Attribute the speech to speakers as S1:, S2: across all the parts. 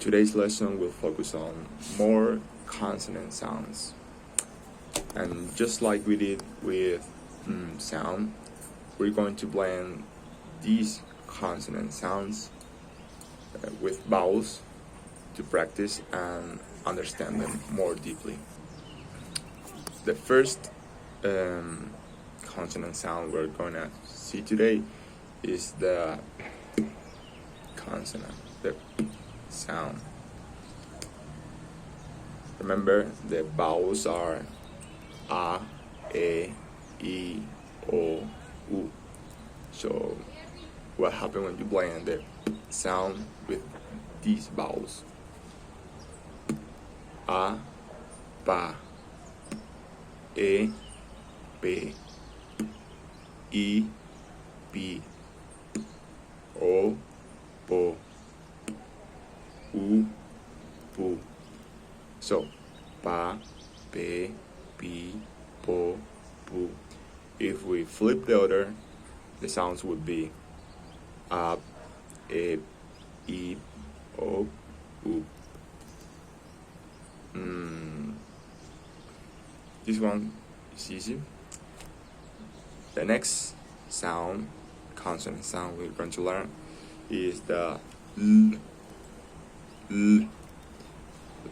S1: Today's lesson will focus on more consonant sounds. And just like we did with sound, we're going to blend these consonant sounds with vowels to practice and understand them more deeply. The first consonant sound we're going to see today is the consonant, the sound. Remember, the vowels are A, E, I, O, U. So what happens when you blend the sound with these vowels? A, Pa, E, P, I, Pi, O, Po, U, Pu. So, Pa, Pe, Pi, Po, Pu. If we flip the order, the sounds would be A, E, I, O, U. This one is easy. The next sound, consonant sound we're going to learn is the L. L.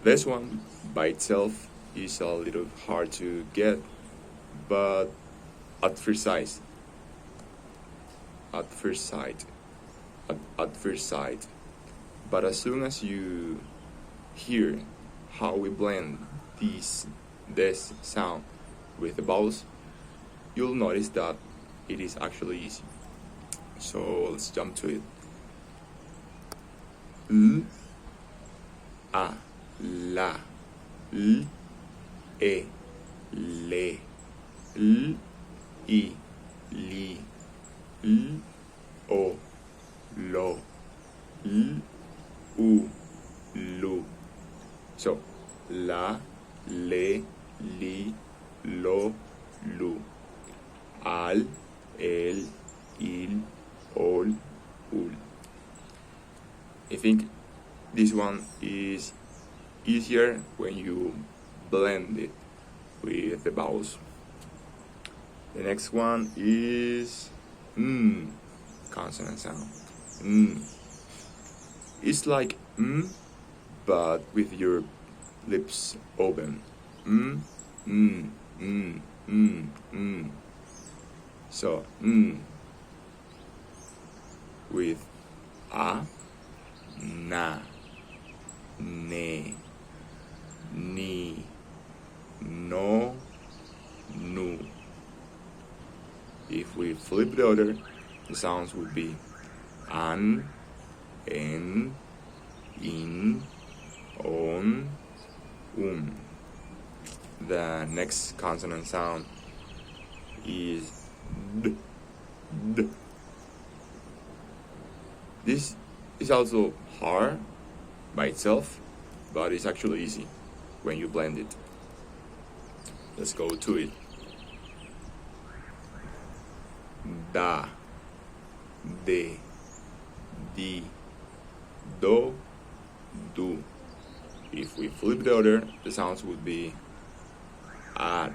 S1: This one by itself is a little hard to get, but at first sight, but as soon as you hear how we blend this sound with the vowels, you'll notice that it is actually easy. So let's jump to it. L, A, La, L, E, Le, L, I, Li, L, O, Lo, L, U, Lu. So, La, Le, Li, Lo, Lu. Al, El, Il, Ol, Ul. I think this one is easier when you blend it with the vowels. The next one is consonant sound. It's like but with your lips open. So with A, Na, Ne, Ni, No, Nu. If we flip the order, the sounds would be An, En, In, On, The next consonant sound is D. D. This is also hard by itself, but it's actually easy when you blend it. Let's go to it. Da, De, Di, Do, Du. If we flip the order, the sounds would be Ad,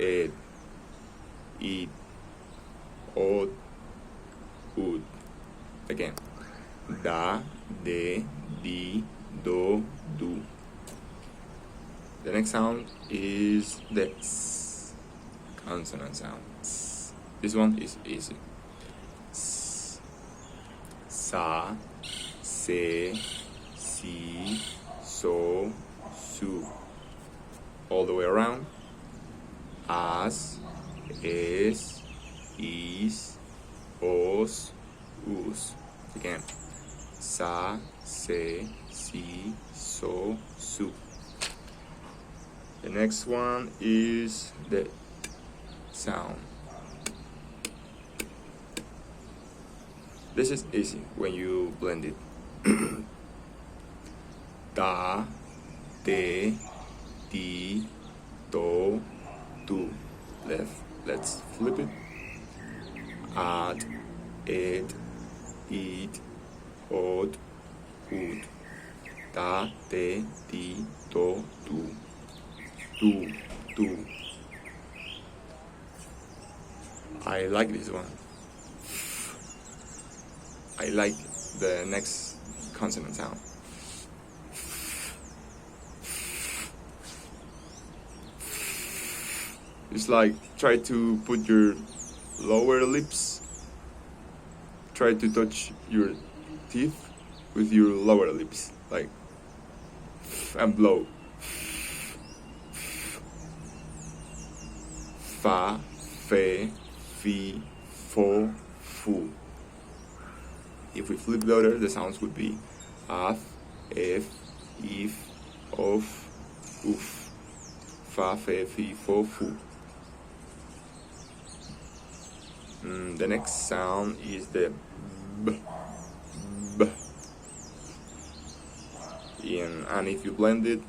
S1: Ed, Id, Od, Ud. Again. Da, De, Di, Do, Du. The next sound is the S consonant sound. S. This one is easy. S, Sa, Se, Si, So, Su. All the way around. As, Es, Is, Os, Us. Again. Sa, Se, Si, So, Su. The next one is the T sound. This is easy when you blend it. Da, De, Di, Do, Du. Let's flip it. Ad, Ed, Id, Od, Ud. ta, te, ti, to, tu, tu. I like this one. I like the next consonant sound. It's like try to put your lower lips, try to touch your teeth with your lower lips, like, and blow. Fa, fe, fi, fo, fu. If we flip the order, the sounds would be af, ef, if, of, uf. Fa, fe, fi, fo, fu. The next sound is the b. B. And if you blend it,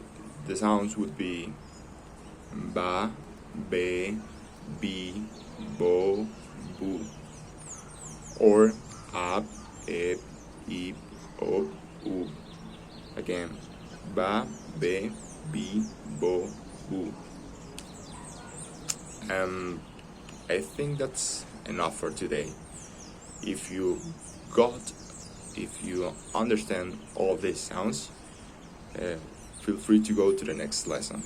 S1: the sounds would be ba, be, bi, bo, bu. Or ab, eb, ib, ob, ub. Again, ba, be, bi, bo, bu. I think that's enough for today. If you understand all these sounds, feel free to go to the next lesson.